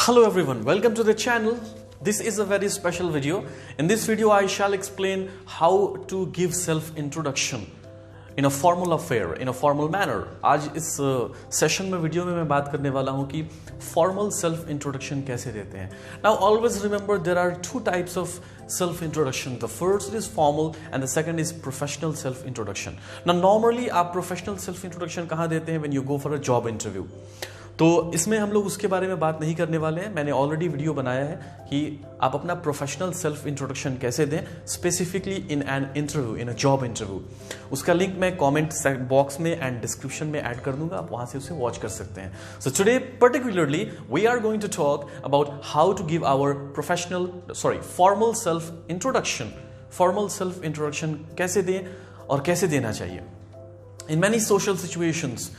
Hello everyone, welcome to the channel. This is a very special video. In this video I shall explain how to give self introduction in a formal affair, in a formal manner. आज इस session में video में मैं बात करने वाला हूं कि formal self introduction कैसे देते हैं. Now always remember there are two types of self introduction. The first is formal and the second is professional self introduction. Now normally आप professional self introduction कहाँ देते हैं? When you go for a job interview. तो इसमें हम लोग उसके बारे में बात नहीं करने वाले हैं. मैंने ऑलरेडी वीडियो बनाया है कि आप अपना प्रोफेशनल सेल्फ इंट्रोडक्शन कैसे दें specifically in an interview, in a job interview. उसका लिंक मैं कमेंट बॉक्स में एंड डिस्क्रिप्शन में ऐड कर दूंगा, आप वहां से उसे वॉच कर सकते हैं. So today particularly we are going to talk about how to give our formal self introduction. Formal self introduction कैसे दें और कैसे देना चाहिए. In many social situations,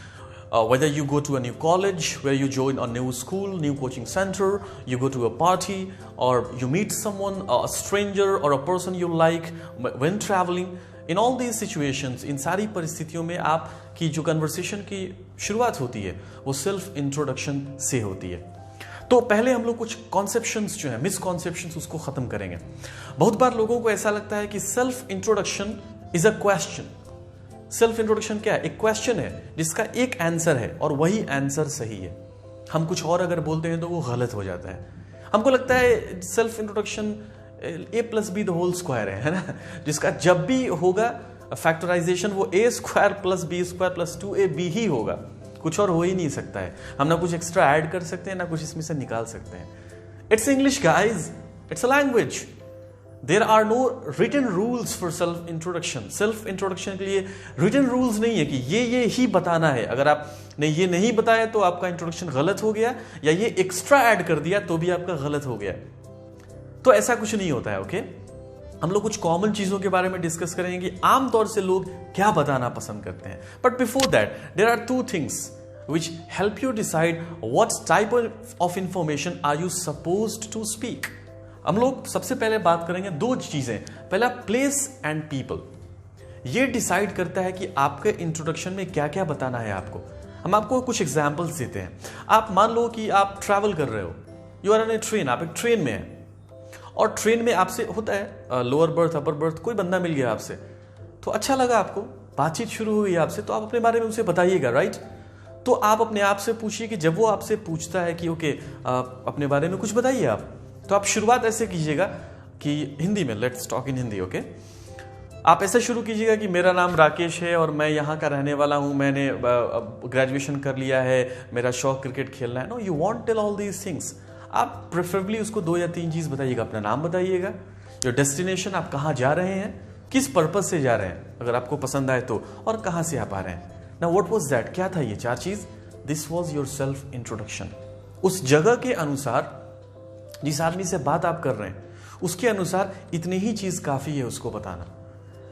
whether you go to a new college, where you join a new school, new coaching center, you go to a party, or you meet someone, a stranger or a person you like when traveling. In all these situations, इन सारी परिस्थितियों में आपकी जो conversation की शुरुआत होती है वो सेल्फ इंट्रोडक्शन से होती है. तो पहले हम लोग कुछ कॉन्सेप्शंस जो है, मिसकॉन्सेप्शंस, उसको खत्म करेंगे. बहुत बार लोगों को ऐसा लगता है कि self introduction is a question. Self introduction क्या है? एक क्वेश्चन है जिसका एक आंसर है और वही आंसर सही है. हम कुछ और अगर बोलते हैं तो वो गलत हो जाता है. हमको लगता है सेल्फ इंट्रोडक्शन a+b² है ना, जिसका जब भी होगा फैक्टराइजेशन वो a²+b²+2ab ही होगा. कुछ और हो ही नहीं सकता है. हम ना कुछ एक्स्ट्रा ऐड कर सकते हैं ना कुछ इसमें से निकाल सकते हैं. It's English guys, it's a language. There are no written rules for self introduction. Self introduction के लिए written rules नहीं है कि ये ही बताना है. अगर आपने ये नहीं बताया तो आपका इंट्रोडक्शन गलत हो गया, या ये एक्स्ट्रा ऐड कर दिया तो भी आपका गलत हो गया. तो ऐसा कुछ नहीं होता है. ओके, हम लोग कुछ कॉमन चीजों के बारे में डिस्कस करेंगे कि आमतौर से लोग क्या बताना पसंद करते हैं. But before that there are two things which help you decide what type of information are you supposed to speak. हम लोग सबसे पहले बात करेंगे दो चीजें. पहला, प्लेस एंड पीपल. ये डिसाइड करता है कि आपके इंट्रोडक्शन में क्या क्या बताना है आपको. हम आपको कुछ एग्जांपल्स देते हैं. आप मान लो कि आप ट्रैवल कर रहे हो, you are on a train, आप एक ट्रेन में हैं और ट्रेन में आपसे होता है लोअर बर्थ, अपर बर्थ, कोई बंदा मिल गया आपसे तो अच्छा लगा, आपको बातचीत शुरू हुई आपसे, तो आप अपने बारे में उसे बताइएगा, राइट. तो आप अपने आप से पूछिए कि जब वो आपसे पूछता है कि ओके अपने बारे में कुछ बताइए आप, तो आप शुरुआत ऐसे कीजिएगा कि हिंदी में, let's talk in Hindi. Okay, आप ऐसे शुरू कीजिएगा कि मेरा नाम राकेश है और मैं यहाँ का रहने वाला हूँ, मैंने ग्रेजुएशन कर लिया है, मेरा शौक क्रिकेट खेलना है. No, you won't tell all these things. आप प्रेफरेबली उसको 2 या 3 चीज बताइएगा. अपना नाम बताइएगा, योर डेस्टिनेशन, आप कहाँ जा रहे हैं, किस पर्पज से जा रहे हैं अगर आपको पसंद आए तो, और कहाँ से आप आ रहे हैं. नाउ व्हाट वाज दैट, क्या था ये 4 चीज? This was your self introduction. उस जगह के अनुसार, जिस आदमी से बात आप कर रहे हैं उसके अनुसार इतनी ही चीज काफी है उसको बताना.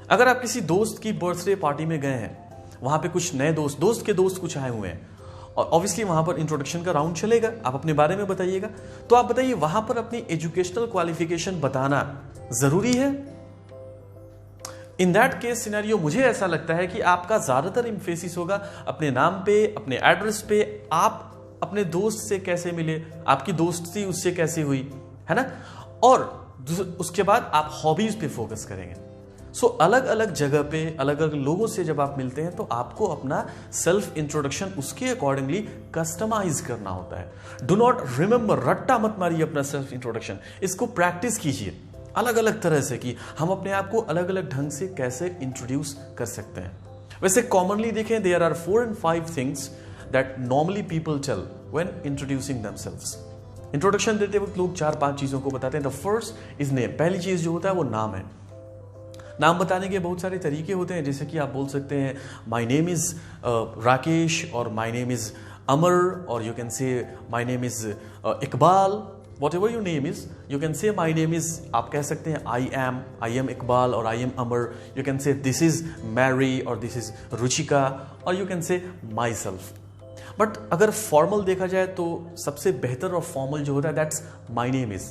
अगर आप किसी दोस्त की बर्थडे पार्टी में गए हैं, वहां पे कुछ नए दोस्त के दोस्त कुछ आए हुए हैं और ऑब्वियसली वहां पर इंट्रोडक्शन का राउंड चलेगा, आप अपने बारे में बताइएगा. तो आप बताइए वहां पर अपनी एजुकेशनल क्वालिफिकेशन बताना जरूरी है. इन दैट केस सिनेरियो मुझे ऐसा लगता है कि आपका ज्यादातर इम्फेसिस होगा अपने नाम पे, अपने एड्रेस पे, आप अपने दोस्त से कैसे मिले, आपकी दोस्ती उससे कैसे हुई, है ना, और उसके बाद आप हॉबीज पे फोकस करेंगे. सो अलग अलग जगह पे अलग अलग लोगों से जब आप मिलते हैं तो आपको अपना सेल्फ इंट्रोडक्शन उसके अकॉर्डिंगली कस्टमाइज करना होता है. डू नॉट रिमेंबर, रट्टा मत मारिए अपना सेल्फ इंट्रोडक्शन. इसको प्रैक्टिस कीजिए अलग अलग तरह से कि हम अपने आप को अलग अलग ढंग से कैसे इंट्रोड्यूस कर सकते हैं. वैसे कॉमनली देखें, there are 4 and 5 things that normally people tell when introducing themselves. Introduction देते वक्त लोग 4-5 चीजों को बताते हैं. The first is name. पहली चीज जो होता है वो नाम है. नाम बताने के बहुत सारे तरीके होते हैं, जैसे कि आप बोल सकते हैं माई नेम इज राकेश, और माई नेम इज अमर, और यू कैन से माई name is Iqbal. Whatever your name is, you can say my name is, आप कह सकते हैं I am इकबाल, और I am Amar. You can say this is Mary, और this is रुचिका, और you can say myself. But अगर formal देखा जाए तो सबसे बेहतर और फॉर्मल जो होता है that's my name is.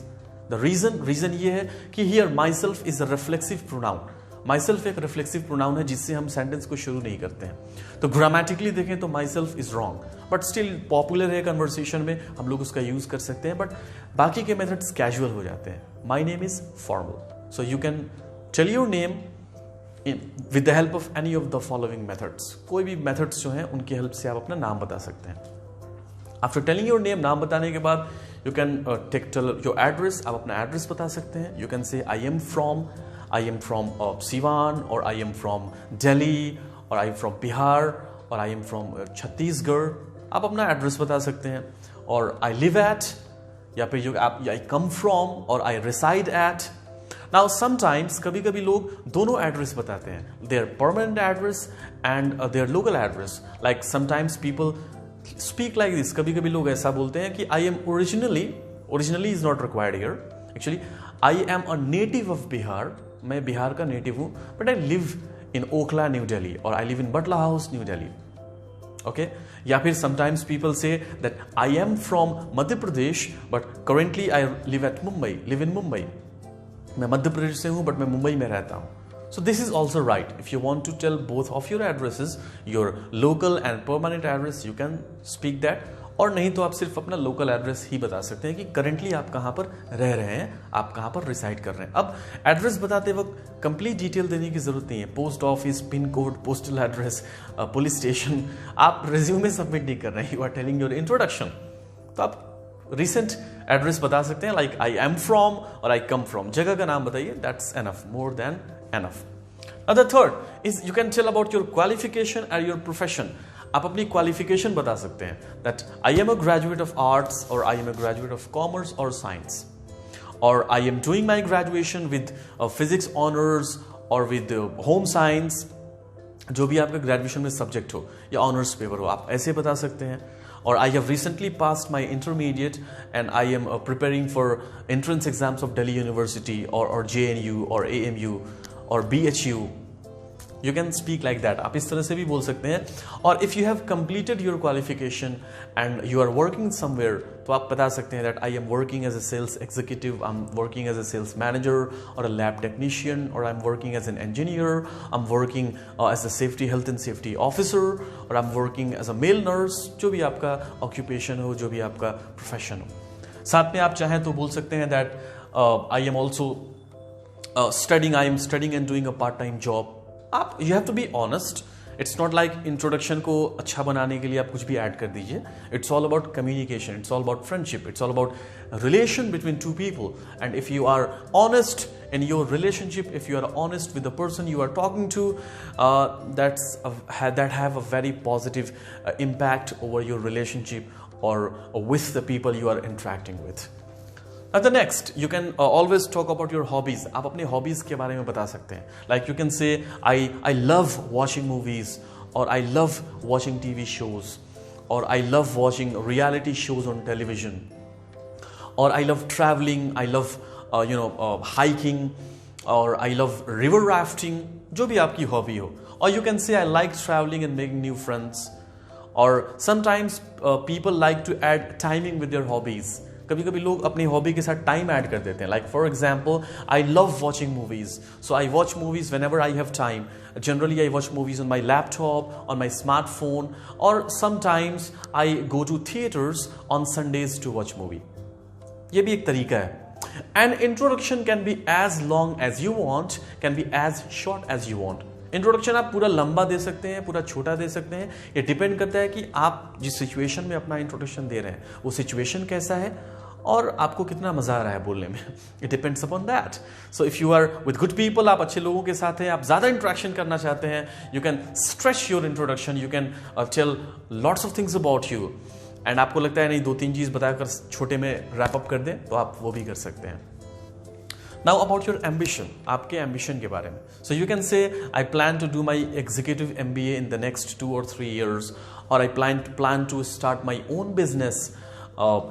The reason ये है कि here myself is a reflexive pronoun. Myself एक रिफ्लेक्सिव प्रोनाउन है जिससे हम सेंटेंस को शुरू नहीं करते हैं। तो ग्रामेटिकली देखें तो my self is wrong, but still popular है कन्वर्सेशन में, हम लोग उसका यूज कर सकते हैं, बट बाकी के मेथड्स कैजुअल हो जाते हैं। My name is formal, so you can tell your name with the help of any of the following methods. कोई भी मेथड्स जो हैं उनकी हेल्प से आप अपना नाम बता सकते हैं। आफ्टर टेलिंग योर नेम, नाम बताने के बाद you can tell your address, आप अपना एड्रेस बता सकते हैं। You can say I am from Siwan, or I am from Delhi, or I am from Bihar, or I am from Chhattisgarh। आप अपना एड्रेस बता सकते हैं। और I live at, या फिर आप I come from, और I reside at। Now sometimes कभी कभी लोग दोनों एड्रेस बताते हैं, their permanent address and their local address। Like sometimes people speak like this, कभी कभी लोग ऐसा बोलते हैं कि I am originally is not required here, actually I am a native of Bihar, मैं बिहार का नेटिव हूं, but I live in Okhla New Delhi, और I live in Batla House New Delhi. Okay, या फिर sometimes people say that I am from Madhya Pradesh but currently I live in Mumbai. मैं मध्य प्रदेश से हूं but मैं मुंबई में रहता हूं। So this is also right. If you want to tell both of your addresses, your local and permanent address, you can speak that. और नहीं तो आप सिर्फ अपना लोकल एड्रेस ही बता सकते हैं कि करेंटली आप कहां पर रह रहे हैं, आप कहां पर रिसाइड कर रहे हैं। अब एड्रेस बताते वक्त कंप्लीट डिटेल देने की जरूरत नहीं है, post office, pin code, postal address, police station. आप रिज्यूमे सबमिट नहीं कर रहे हैं, you are telling your introduction. तो आप रिसेंट एड्रेस बता सकते हैं, लाइक आई एम फ्रॉम और आई कम फ्रॉम। जगह का नाम बताइए, that's enough, more than enough. The third is you can tell about your qualification and your profession. आप अपनी क्वालिफिकेशन बता सकते हैं, that I am a graduate of arts, और I am a graduate of commerce और science, और I am doing my graduation with physics honours और with home science. जो भी आपका ग्रेजुएशन में सब्जेक्ट हो या ऑनर्स पेपर हो, आप ऐसे बता सकते हैं। और I have recently passed my intermediate and I am preparing for entrance exams of Delhi university और JNU और AMU और BHU। You can speak like that, आप इस तरह से भी बोल सकते हैं। और if you have completed your qualification and you are working somewhere, तो आप बता सकते हैं that I am working as a sales executive, I am working as a sales manager और अ लैब टेक्नीशियन, और I am working as an engineer, I am working as a safety health and safety officer, और I am working as a male nurse. जो भी आपका occupation हो, जो भी आपका प्रोफेशन हो। साथ में आप चाहें तो बोल सकते हैं that I am also studying and doing a part time job. आप you have to be honest. It's not like introduction को अच्छा बनाने के लिए आप कुछ भी ऐड कर दीजिए। It's all about communication, it's all about friendship, it's all about relation between two people. And if you are honest in your relationship, if you are honest with the person you are talking to, that have a very positive impact over your relationship or with the people you are interacting with. The next, you can always talk about your hobbies. आप अपने hobbies के बारे में बता सकते हैं. Like you can say, I love watching movies, or I love watching TV shows, or I love watching reality shows on television, or I love traveling, I love hiking, or I love river rafting. जो भी आपकी hobby हो. Or you can say, I like traveling and making new friends. Or sometimes people like to add timing with their hobbies. कभी कभी लोग अपनी hobby के साथ टाइम ऐड कर देते हैं. Like for example, I love watching movies, so I watch movies whenever I have time. Generally I watch movies on my laptop, on my smartphone, और sometimes I go to theatres on Sundays to watch movie. ये भी एक तरीका है. And introduction can be as long as you want, can be as short as you want. Introduction आप पूरा लंबा दे सकते हैं, पूरा छोटा दे सकते हैं. ये डिपेंड करता है कि आप जिस सिचुएशन में अपना इंट्रोडक्शन दे रहे हैं वो सिचुएशन कैसा है और आपको कितना मजा आ रहा है बोलने में. It depends upon that. So if you are with good people, आप अच्छे लोगों के साथ हैं, आप ज्यादा इंट्रैक्शन करना चाहते हैं, you can stretch your introduction, you can tell lots of things about you. And आपको लगता है नहीं 2-3 चीज बताकर छोटे में रैप अप कर दें, तो आप वो भी कर सकते हैं. Now about your ambition, आपके ambition के बारे में. So you can say, I plan to do my executive MBA in the next 2 or 3 years, or I plan to start my own business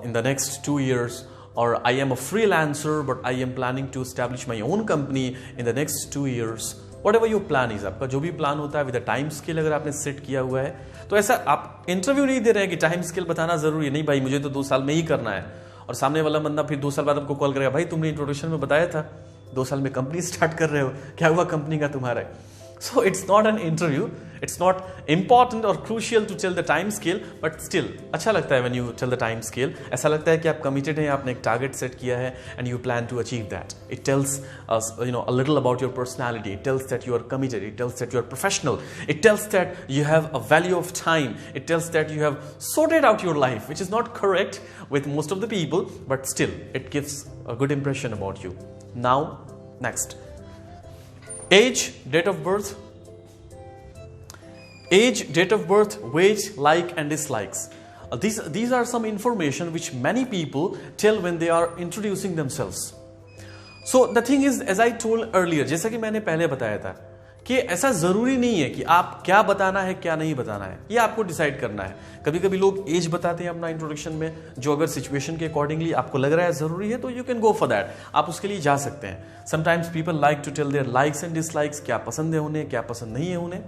in the next 2 years, or I am a freelancer but I am planning to establish my own company in the next 2 years. Whatever your plan is, आपका जो भी plan होता है with a time scale अगर आपने set किया हुआ है, तो ऐसा आप इंटरव्यू नहीं दे रहे हैं कि टाइम स्केल बताना जरूरी है. नहीं भाई, मुझे तो 2 साल में ही करना है, और सामने वाला बंदा फिर 2 साल बाद आपको कॉल करेगा, भाई तुमने इंट्रोडक्शन में बताया था. 2 साल में कंपनी स्टार्ट कर रहे हो, क्या हुआ कंपनी का तुम्हारा? So it's not an interview, it's not important or crucial to tell the time scale, but still अच्छा लगता है when you tell the time scale. ऐसा लगता है कि आप committed हैं, आपने एक target set किया है and you plan to achieve that. It tells us a little about your personality. It tells that you are committed. It tells that you are professional. It tells that you have a value of time. It tells that you have sorted out your life, which is not correct with most of the people, but still it gives a good impression about you. Now, next. Age, date of birth. Age, date of birth, weight, like and dislikes. These are some information which many people tell when they are introducing themselves. So the thing is, as I told earlier, जैसा कि मैंने पहले बताया था कि ऐसा जरूरी नहीं है कि आप क्या बताना है क्या नहीं बताना है, ये आपको डिसाइड करना है. कभी कभी लोग एज बताते हैं अपना इंट्रोडक्शन में, जो अगर सिचुएशन के अकॉर्डिंगली आपको लग रहा है जरूरी है तो you can go for that, आप उसके लिए जा सकते हैं. Sometimes people like to tell their likes and dislikes, क्या पसंद है उन्हें, क्या पसंद नहीं है उन्हें.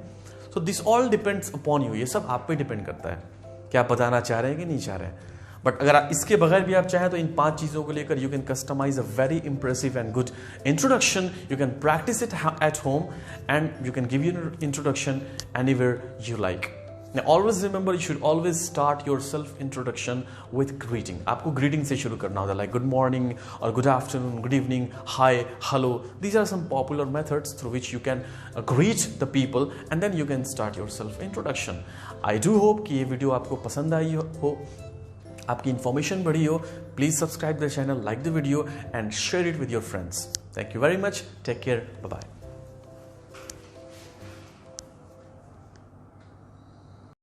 So this all depends upon you, ये सब आप पे डिपेंड करता है क्या बताना चाह रहे हैं कि नहीं चाह रहे हैं. बट अगर आप इसके बगैर भी आप चाहें तो इन 5 चीज़ों को लेकर you can customise a very impressive and good introduction. You can practise it at home and you can give your introduction anywhere you like. Now always remember, you should always start your self introduction with greeting. आपको greeting से शुरू करना होता है, like good morning or good afternoon, good evening, hi, hello. These are some popular methods through which you can greet the people and then you can start your self introduction. I do hope कि ये video आपको पसंद आई हो, आपकी information बढ़ी हो. Please subscribe the channel, like the video and share it with your friends. Thank you very much. Take care. Bye bye.